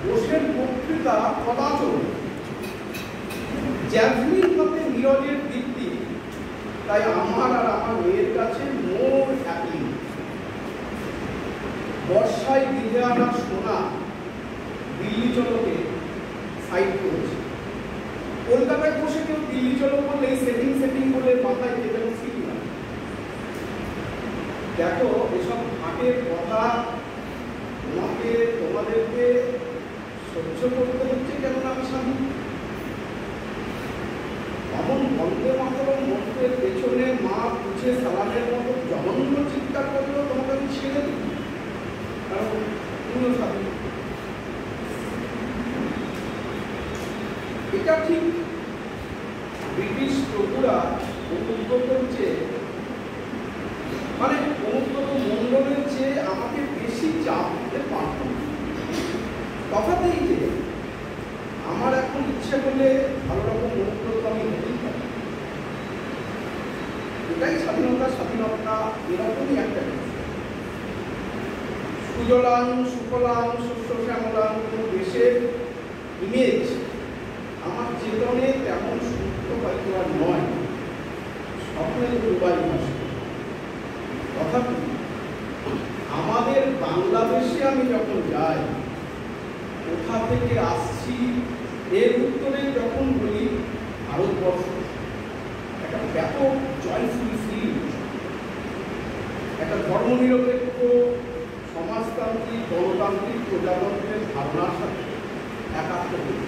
বোসের বক্তৃতা কদাচল জ্যাভলিন হাতে নীরজের দীপ্তি, তাই আমার আর আমার মেয়ের কাছে মোর হ্যাপি। বর্ষায় বিধে আনা সোনা দিল্লি চলকে সাইড করেছে। কলকাতায় বসে কেউ দিল্লি চলো বললে সেটিং বলে মাথায় খেতে বসি না। দেখো এসব হাটের কথা তোমাদেরকে সহ্য করতে হচ্ছে, কেমন আমি স্বামী এমন বন্দে মাতরম মন্ত্রের পেছনে মা পুছে সালামের মতো জঘন্য চিৎকার করলেও তোমাকে আমি ছেড়ে দিই, কারণ তুমিও স্বামী। এটা ঠিক ব্রিটিশ প্রভুরা অনুব্রতর চেয়ে মানে অনুব্রত মণ্ডলের চেয়ে আমাকে বেশি চাপ দিতে পারত। তফাতেই যে আমার এখন ইচ্ছে করলে ভালো রকম অনুব্রত আমি হতেই পারি। এটাই স্বাধীনতা এরকমই একটা সুজলাং সুফলাং শস্য শ্যামলাং কোনো দেশের ইমেজ আমার চেতনে তেমন সুস্থ হয়তো আর নয়, স্বপ্নের দুবাই ভাষা। তথাপি আমাদের বাংলাদেশে আমি যখন যাই, কোথা থেকে আসছি এর উত্তরে যখন বলি ভারতবর্ষ, একটা ব্যাপক জয়ফুল ফিল, একটা ধর্মনিরপেক্ষ সমাজতান্ত্রিক গণতান্ত্রিক প্রজাতন্ত্রের ধারণার সাথে একাত্ম করি।